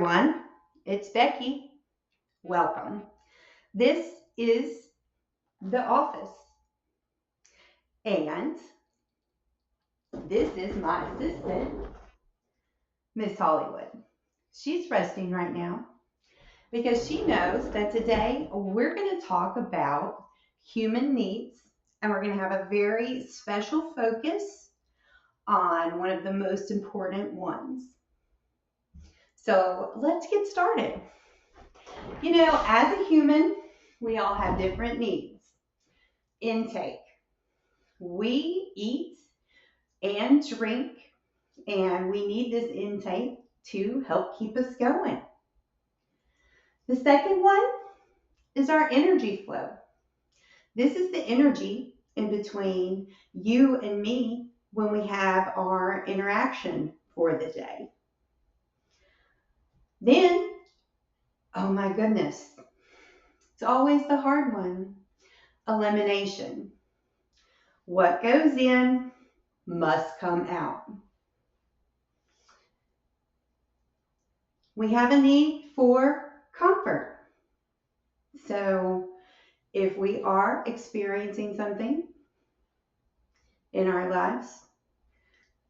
Everyone, it's Becky. Welcome. This is the office, and this is my assistant, Miss Hollywood. She's resting right now because she knows that today we're going to talk about human needs, and we're going to have a very special focus on one of the most important ones. So let's get started. As a human, we all have different needs. Intake. We eat and drink, and we need this intake to help keep us going. The second one is our energy flow. This is the energy in between you and me when we have our interaction for the day. Then, oh my goodness, it's always the hard one, elimination. What goes in must come out. We have a need for comfort. So, if we are experiencing something in our lives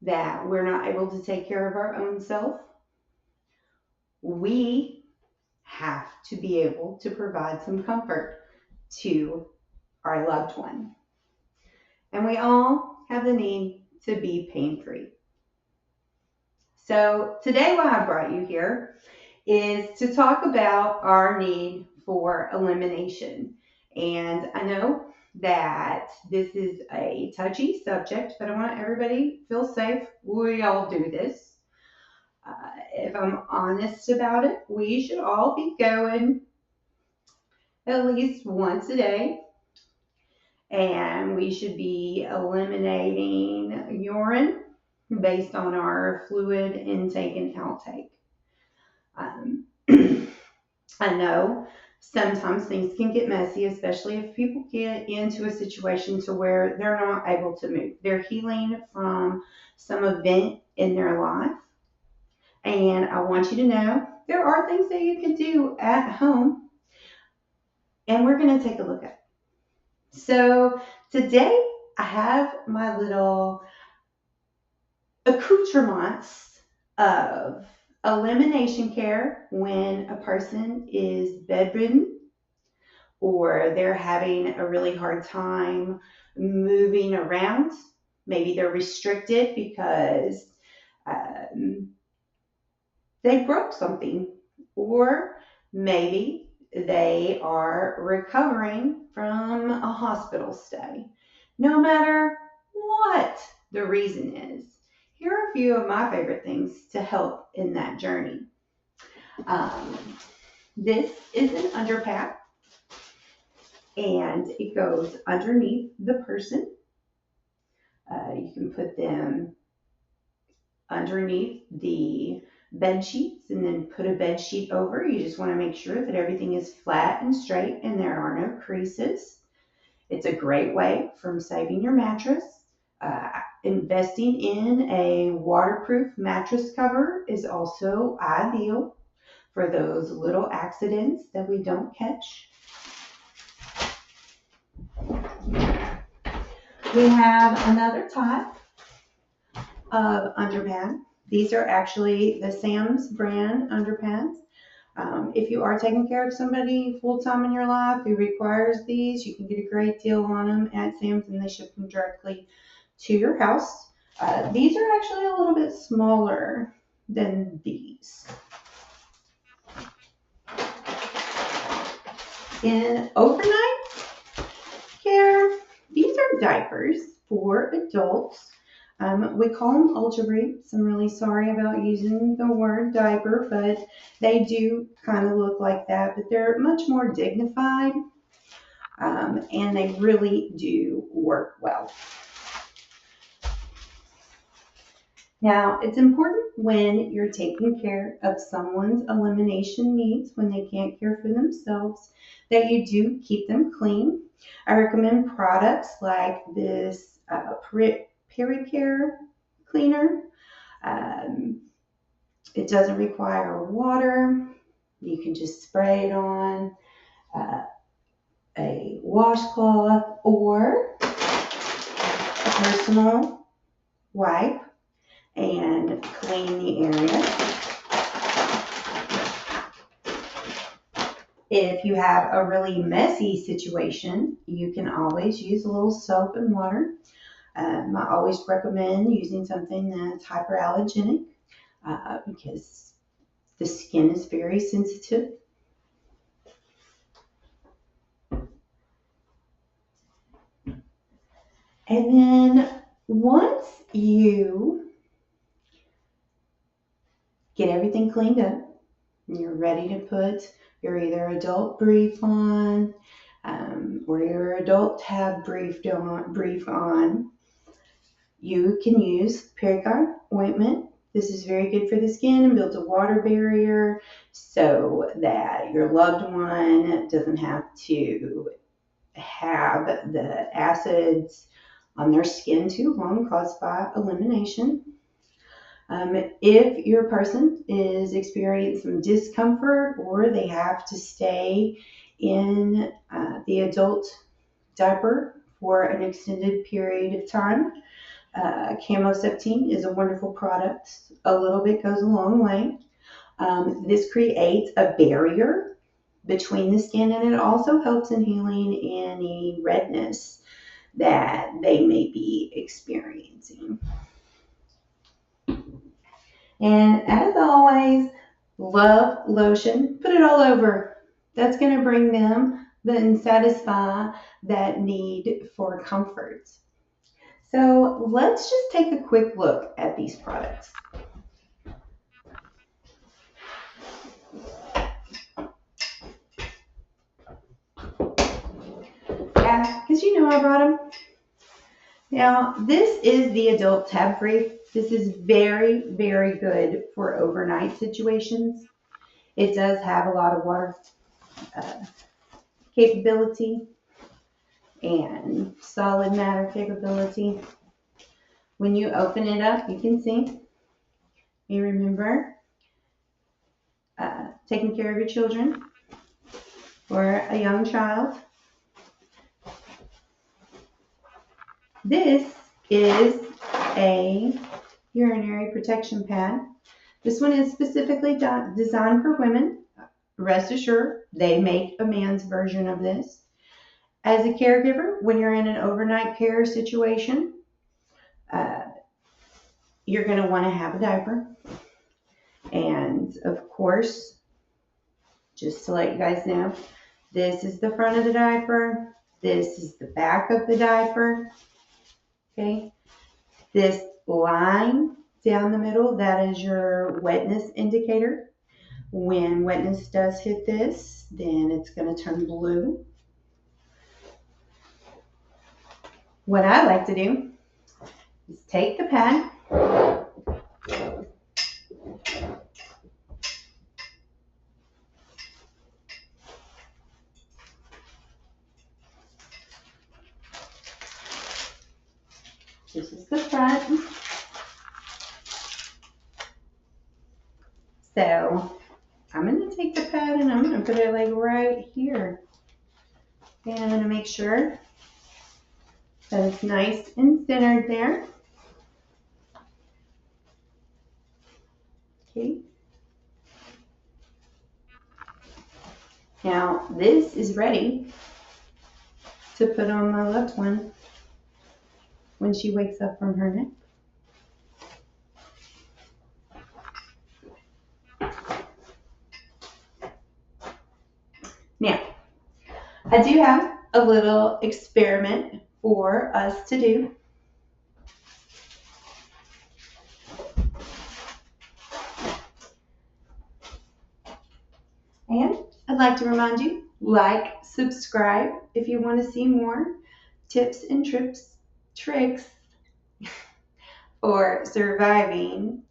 that we're not able to take care of our own self, we have to be able to provide some comfort to our loved one. And we all have the need to be pain free. So, today, what I brought you here is to talk about our need for elimination. And I know that this is a touchy subject, but I want everybody to feel safe. We all do this. If I'm honest about it, we should all be going at least once a day, and we should be eliminating urine based on our fluid intake and outtake. Um, I know sometimes things can get messy, especially if people get into a situation to where they're not able to move. They're healing from some event in their life. And I want you to know there are things that you can do at home, and we're going to take a look at it. So today I have my little accoutrements of elimination care when a person is bedridden or they're having a really hard time moving around. Maybe they're restricted because um, they broke something, or maybe they are recovering from a hospital stay. No matter what the reason is, here are a few of my favorite things to help in that journey. Um, this is an underpack, and it goes underneath the person. You can put them underneath the bed sheets and then put a bed sheet over. You just want to make sure that everything is flat and straight and there are no creases. It's a great way from saving your mattress. Investing in a waterproof mattress cover is also ideal for those little accidents that we don't catch. We have another type of underpants. These are actually the Sam's brand underpants. If you are taking care of somebody full time in your life who requires these, you can get a great deal on them at Sam's, and they ship them directly to your house. These are actually a little bit smaller than these. In overnight care, these are diapers for adults. We call them Ultra Briefs. I'm really sorry about using the word diaper, but they do kind of look like that, but they're much more dignified, and they really do work well. Now, it's important when you're taking care of someone's elimination needs, when they can't care for themselves, that you do keep them clean. I recommend products like this Pericare cleaner. It doesn't require water. You can just spray it on a washcloth or a personal wipe and clean the area. If you have a really messy situation, you can always use a little soap and water. I always recommend using something that's hyperallergenic because the skin is very sensitive. And then once you get everything cleaned up, you're ready to put your either adult brief on or your adult tab brief on. You can use Pericard ointment. This is very good for the skin and builds a water barrier so that your loved one doesn't have to have the acids on their skin too long caused by elimination. If your person is experiencing some discomfort or they have to stay in the adult diaper for an extended period of time, Camoceptine is a wonderful product. A little bit goes a long way. This creates a barrier between the skin and it also helps in healing any redness that they may be experiencing. And as always, love lotion. Put it all over. That's going to bring them and satisfy that need for comfort. So let's just take a quick look at these products. Yeah, because you know I brought them. Now, this is the adult tab brief. This is very, very good for overnight situations. It does have a lot of water capability and solid matter capability. When you open it up, you can see, you remember taking care of your children or a young child. This is a urinary protection pad. This one is specifically designed for women. Rest assured, they make a man's version of this. As a caregiver, when you're in an overnight care situation, you're going to want to have a diaper. And of course, just to let you guys know, this is the front of the diaper. This is the back of the diaper. Okay. This line down the middle, that is your wetness indicator. When wetness does hit this, then it's going to turn blue. What I like to do is take the pad, this is the front. So I'm going to take the pad and I'm going to put it like right here. And I'm going to make sure that it's nice and centered there. Okay. Now this is ready to put on my loved one when she wakes up from her nap. Now, I do have a little experiment for us to do. And I'd like to remind you, like, subscribe if you want to see more tips and tricks for surviving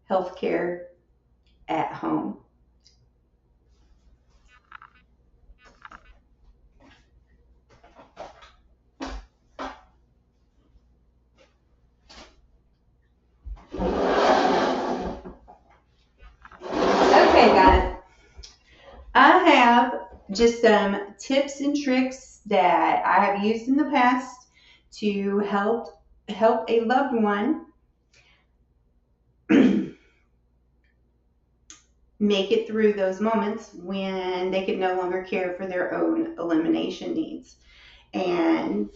healthcare at home. I have just some tips and tricks that I have used in the past to help a loved one make it through those moments when they could no longer care for their own elimination needs. And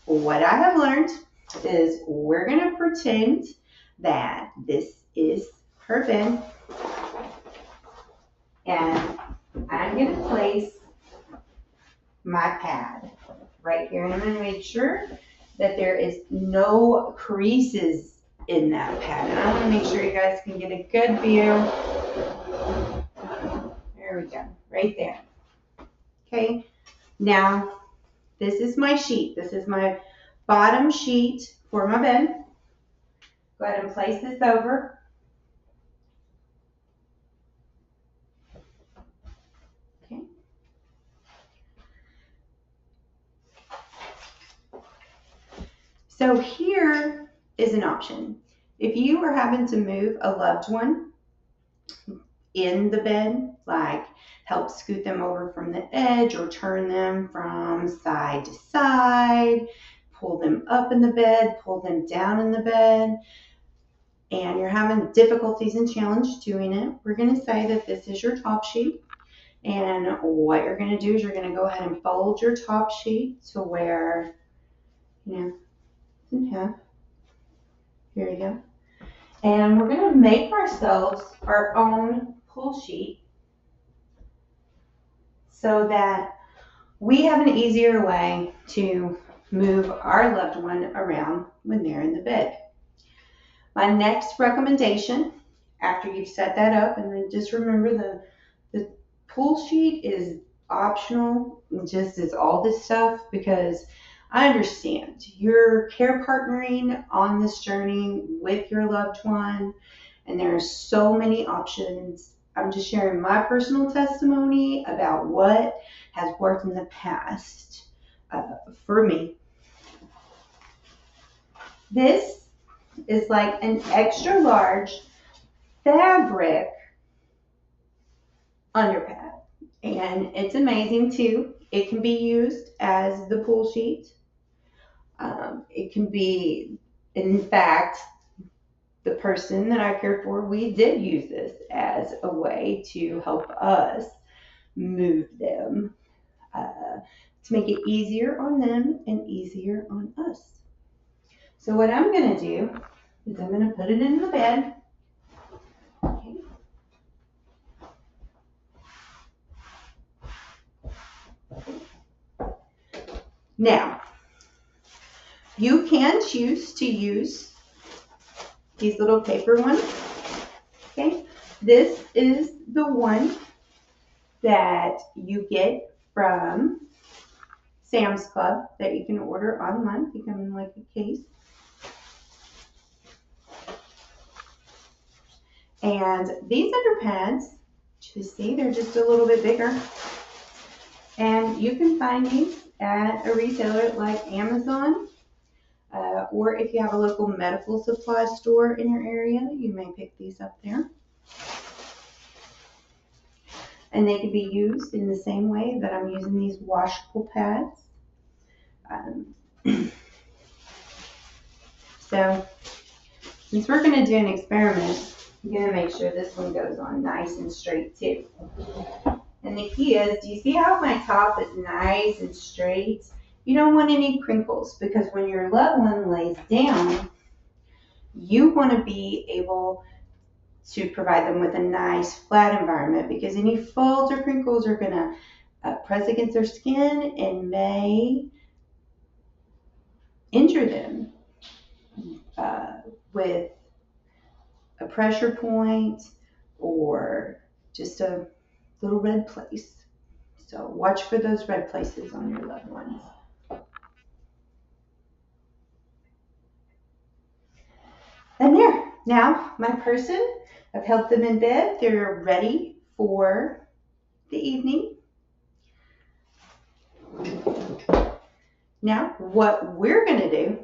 what I have learned is we're going to pretend that this is her bed, and I'm going to place my pad right here, and I'm going to make sure that there is no creases in that pad. And I want to make sure you guys can get a good view. There we go, right there. Okay, now this is my sheet. This is my bottom sheet for my bed. Go ahead and place this over. Okay. So here is an option. If you are having to move a loved one in the bed, like help scoot them over from the edge or turn them from side to side, pull them up in the bed, pull them down in the bed, and you're having difficulties and challenge doing it, we're going to say that this is your top sheet. And what you're going to do is you're going to go ahead and fold your top sheet to where, it's in half. Here we go. And we're going to make ourselves our own pull sheet so that we have an easier way to move our loved one around when they're in the bed. My next recommendation, after you've set that up, and then just remember the pull sheet is optional, just as all this stuff, because I understand you're care partnering on this journey with your loved one, and there are so many options. I'm just sharing my personal testimony about what has worked in the past for me. This is like an extra large fabric underpad, and it's amazing too. It can be used as the pull sheet. It can be, in fact, the person that I care for, we did use this as a way to help us move them, to make it easier on them and easier on us. So what I'm going to do is I'm going to put it in the bed. Okay. Now, you can choose to use these little paper ones. Okay, this is the one that you get from Sam's Club that you can order online. They come in like a case. And these underpads, you see, they're just a little bit bigger. And you can find these at a retailer like Amazon, or if you have a local medical supply store in your area, you may pick these up there. And they can be used in the same way that I'm using these washable pads. So, since we're going to do an experiment, I'm going to make sure this one goes on nice and straight too. And the key is, do you see how my top is nice and straight? You don't want any crinkles, because when your loved one lays down, you want to be able to provide them with a nice flat environment, because any folds or crinkles are going to press against their skin and may injure them with a pressure point or just a little red place. So watch for those red places on your loved ones. And there, now my person, I've helped them in bed. They're ready for the evening. Now, what we're going to do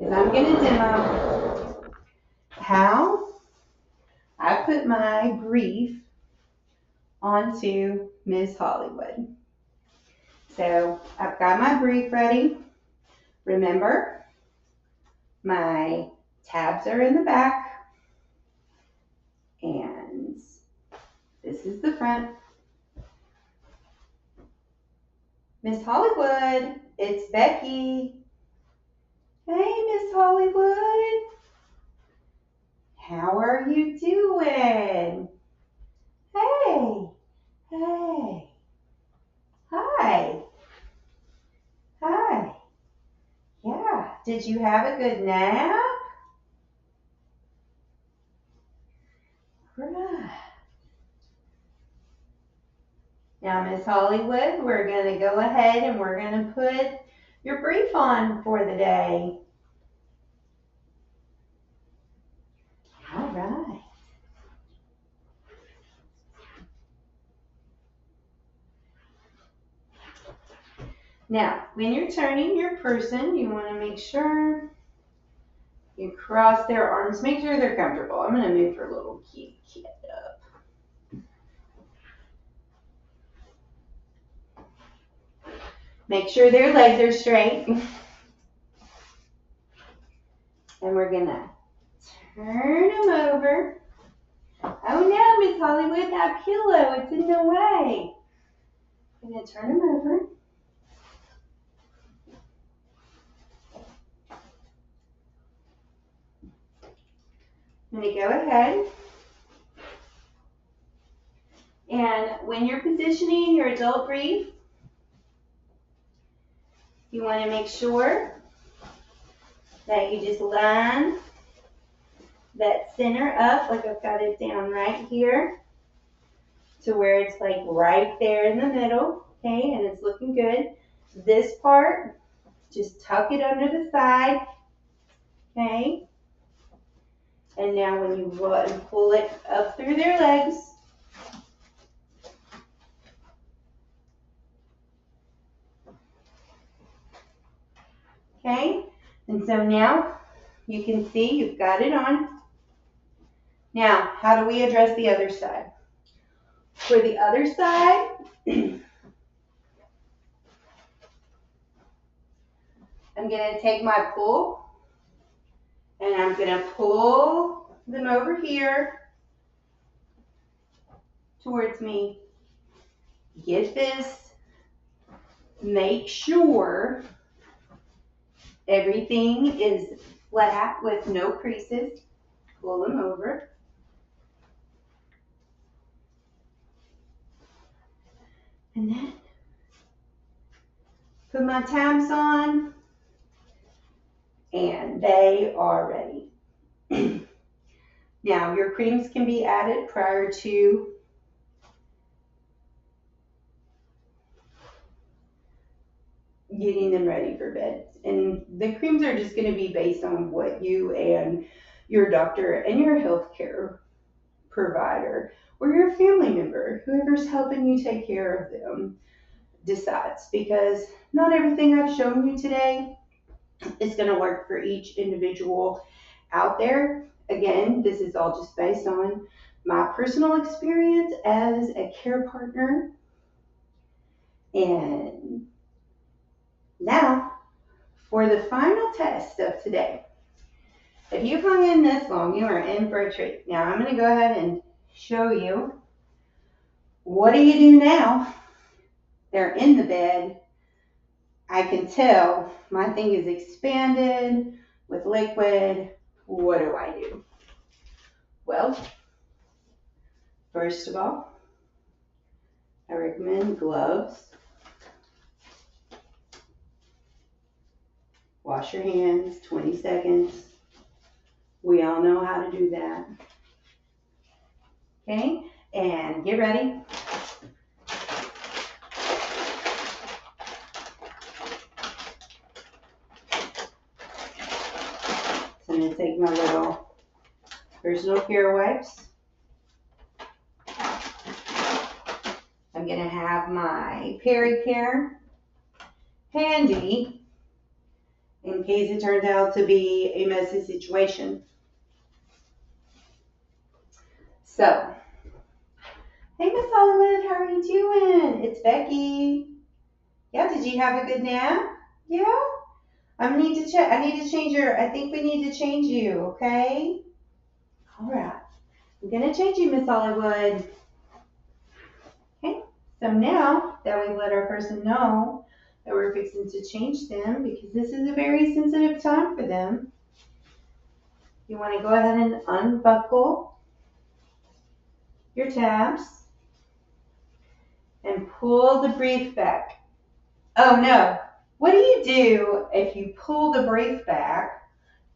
is I'm going to demo how I put my brief onto Miss Hollywood. So I've got my brief ready. Remember, my tabs are in the back, and this is the front. Miss Hollywood, it's Becky. Hey, Miss Hollywood. How are you doing? Hey, hey, hi, hi. Yeah, did you have a good nap? Right. Now, Miss Hollywood, we're going to go ahead and we're going to put your brief on for the day. All right. Now, when you're turning your person, you want to make sure you cross their arms. Make sure they're comfortable. I'm going to move her little cute kid up. Make sure their legs are straight. And we're going to turn them over. Oh no, Miss Hollywood, that pillow, it's in the way. I'm going to turn them over. I'm going to go ahead. And when you're positioning your adult brief, you want to make sure that you just line that center up, like I've got it down right here, to where it's like right there in the middle, okay, and it's looking good. This part, just tuck it under the side, okay, and now when you go and pull it up through their legs, okay, and so now you can see you've got it on. Now, how do we address the other side? For the other side, I'm going to take my pull and I'm going to pull them over here towards me. Get this. Make sure everything is flat with no creases. Pull them over. And then put my tabs on. And they are ready. Now, your creams can be added prior to getting them ready for bed. And the creams are just going to be based on what you and your doctor and your healthcare provider or your family member, whoever's helping you take care of them, decides. Because not everything I've shown you today is going to work for each individual out there. Again, this is all just based on my personal experience as a care partner. And now, for the final test of today. If you've hung in this long, you are in for a treat. Now, I'm going to go ahead and show you. What do you do now? They're in the bed. I can tell my thing is expanded with liquid. What do I do? Well, first of all, I recommend gloves. Wash your hands, 20 seconds. We all know how to do that. Okay, and get ready. So I'm going to take my little personal care wipes. I'm going to have my Peri-Care handy in case it turns out to be a messy situation. So, hey, Miss Hollywood. everybody doing? It's Becky. Yeah, did you have a good nap? Yeah? I need to check. I need to change your, I think we need to change you, okay? All right. I'm going to change you, Miss Hollywood. Okay. So now that we let our person know that we're fixing to change them, because this is a very sensitive time for them, you want to go ahead and unbuckle your tabs and pull the brief back. Oh no. What do you do if you pull the brief back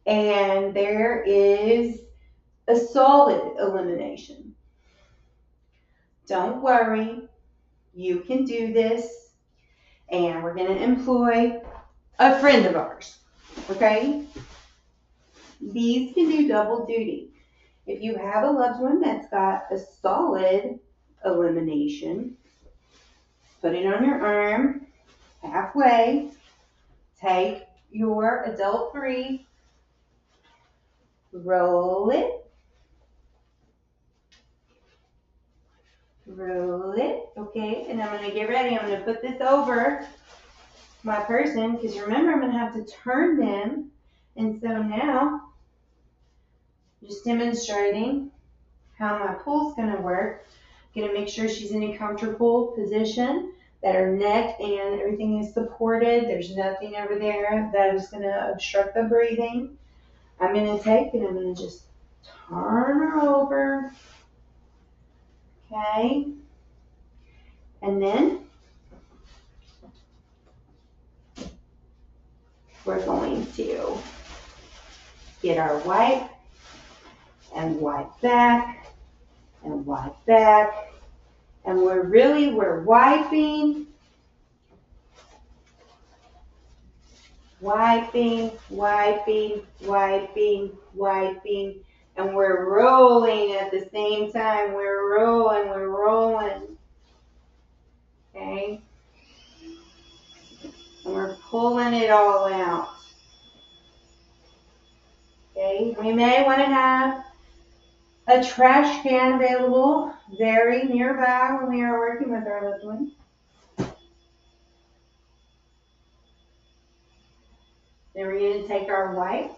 and there is a solid elimination? Don't worry. You can do this. And we're going to employ a friend of ours. Okay? These can do double duty. If you have a loved one that's got a solid elimination, put it on your arm halfway. Take your adult brief, roll it, okay? And I'm going to get ready. I'm going to put this over my person because remember I'm going to have to turn them. And so now, just demonstrating how my pull's going to work. Going to make sure she's in a comfortable position, that her neck and everything is supported. There's nothing over there that is going to obstruct the breathing. I'm going to take and I'm going to just turn her over. Okay. And then we're going to get our wipe and wipe back and wipe back. And we're wiping, and we're rolling at the same time. We're rolling. Okay? And we're pulling it all out. Okay? We may want to have a trash can available very nearby when we are working with our loved one. Then we're going to take our wipe.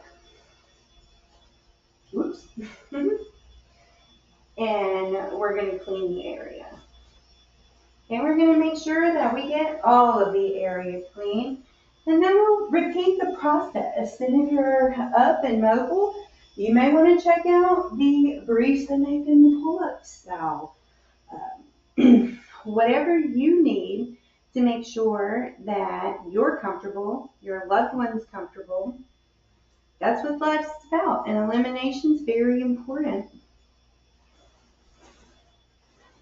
Whoops. And we're going to clean the area. And we're going to make sure that we get all of the area clean. And then we'll repeat the process. And if you're up and mobile, you may want to check out the briefs that make in the pull-ups. So whatever you need to make sure that you're comfortable, your loved one's comfortable, that's what life's about. And elimination is very important.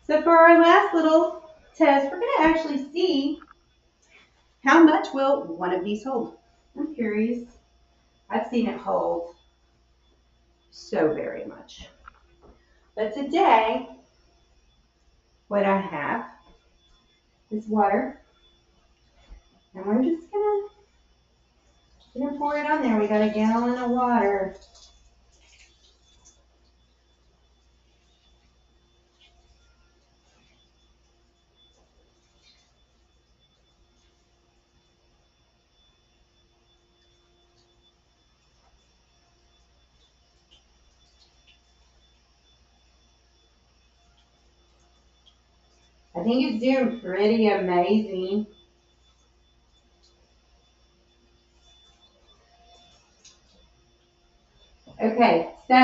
So for our last little test, we're going to actually see how much will one of these hold. I'm curious. I've seen it hold so very much. But today, what I have is water. And we're just gonna pour it on there. We got a gallon of water. I think it's doing pretty amazing. Okay, so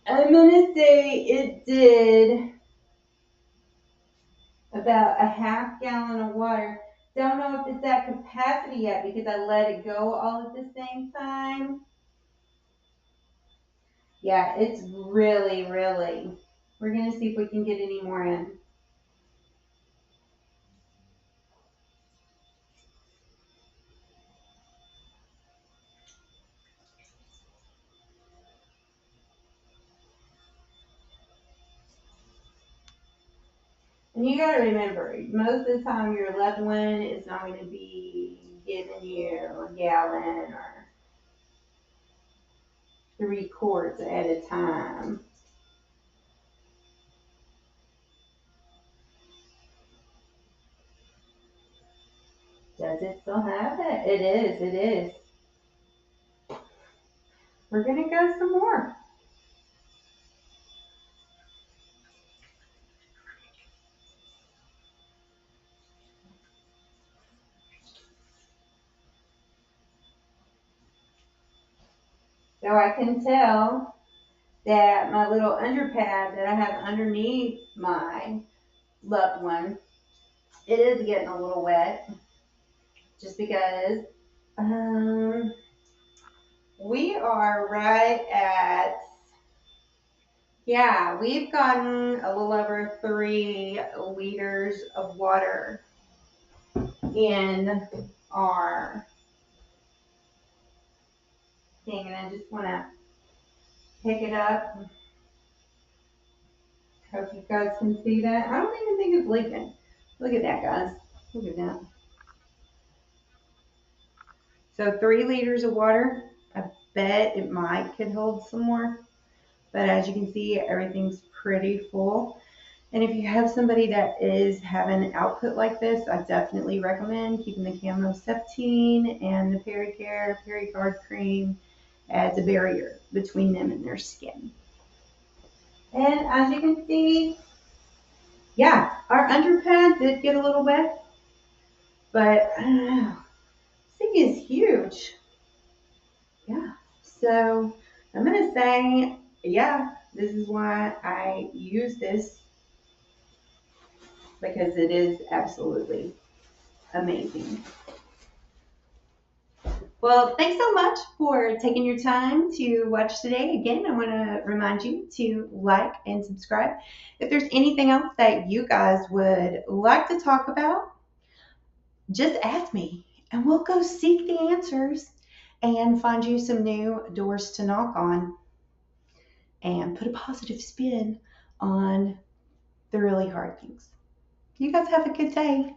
I'm gonna say it did about a half gallon of water. Don't know if it's at capacity yet because I let it go all at the same time. Yeah, it's really. We're gonna see if we can get any more in. And you gotta remember, most of the time your loved one is not going to be giving you a gallon or 3 quarts at a time. Does it still have it? It is, it is. We're gonna go some more. So I can tell that my little underpad that I have underneath my loved one, it is getting a little wet just because we are right at, yeah, we've gotten a little over 3 liters of water in our thing, and I just want to pick it up. Hope you guys can see that. I don't even think it's leaking. Look at that, guys. Look at that. So 3 liters of water. I bet it might could hold some more. But as you can see, everything's pretty full. And if you have somebody that is having an output like this, I definitely recommend keeping the camo septine and the Pericare Pericard cream as a barrier between them and their skin. And as you can see, yeah, our underpad did get a little wet, but I don't know. This thing is huge. Yeah. So I'm going to say, yeah, this is why I use this, because it is absolutely amazing. Well, thanks so much for taking your time to watch today. Again, I want to remind you to like and subscribe. If there's anything else that you guys would like to talk about, just ask me and we'll go seek the answers and find you some new doors to knock on and put a positive spin on the really hard things. You guys have a good day.